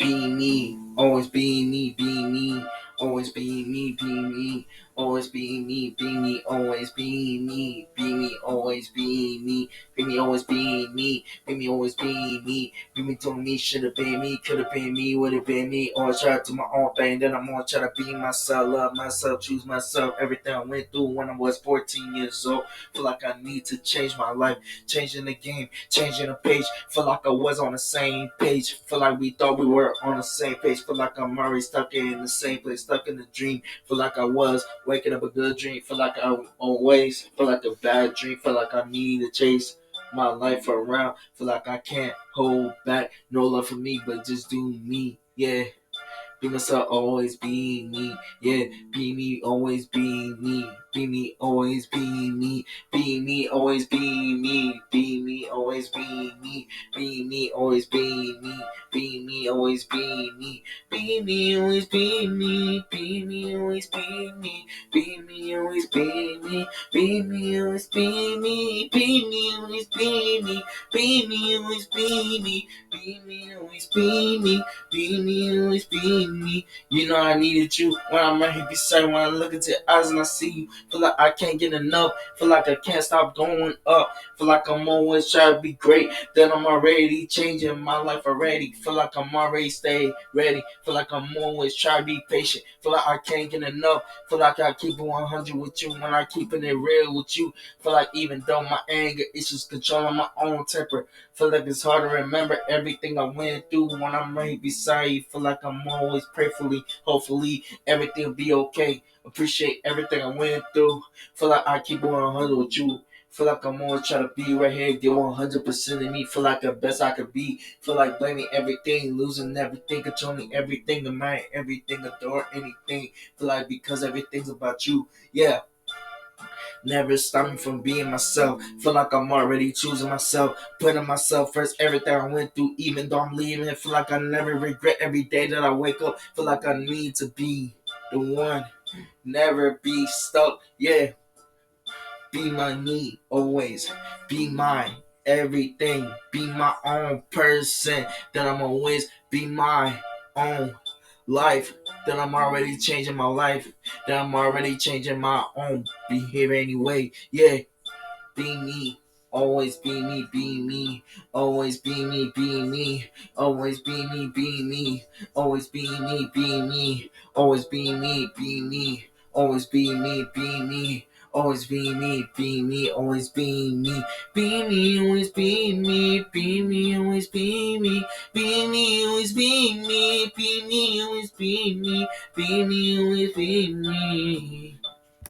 be me, always be me, be me, always be me, be me, always be me, be me, always be me, be me, always be me, be me, always be me, be me, always be me, be me, told me, should have been me, could have been me, would have been me, always try to do my own thing, then I'm gonna try to be myself, love myself, choose myself, everything I went through when I was 14 years old, feel like I need to change my life, changing the game, changing the page, feel like I was on the same page, feel like we thought we were on the same page, feel like I'm already stuck in the same place, stuck in the dream, feel like I was waking up a good dream, feel like I always feel like a bad dream, feel like I need to chase my life around, feel like I can't hold back, no love for me, but just do me, yeah. Be myself, always be me. Yeah, be me, always be me. Be me, always be me. Be me, always be me. Be me, always be me. Be me, always be me. Be me, always be me. Be me, always be me. Be me, always be me. Be me, always be me. Be me, always be me. Be me, always be me. Be me, always be me. Be me, always be me. Be me, always be me. You know I needed you when I'm right here beside you. When I look into your eyes and I see you, feel like I can't get enough. Feel like I can't stop going up. Feel like I'm always trying to be great. Then I'm already changing my life already. Feel like I'm already stay ready. Feel like I'm always trying to be patient. Feel like I can't get enough. Feel like I keep it 100 with you when I keeping it real with you. Feel like even though my anger issues controlling my own temper. Feel like it's hard to remember everything I went through when I'm right beside you. Feel like I'm always prayerfully, hopefully everything will be okay. Appreciate everything I went through. Feel like I keep 100 with you. Feel like I'm always trying to be right here, give 100% of me. Feel like the best I could be. Feel like blaming everything, losing everything, controlling everything, admiring everything, adore anything. Feel like because everything's about you. Yeah. Never stop me from being myself. Feel like I'm already choosing myself, putting myself first. Everything I went through, even though I'm leaving, feel like I never regret every day that I wake up. Feel like I need to be the one, never be stuck. Yeah, be my me always, be my everything, be my own person. That I'm always be my own life. That I'm already changing my life. That I'm already changing my own behavior anyway. Yeah, be me. Always be me, be me. Always be me, be me. Always be me, be me. Always be me, be me. Always be me, be me. Always be me, be me. Always be me, be me. Always be me. Be me, always be me. Be me, always be me. Be me, always be me. Be me, always be me. Be me, always be me.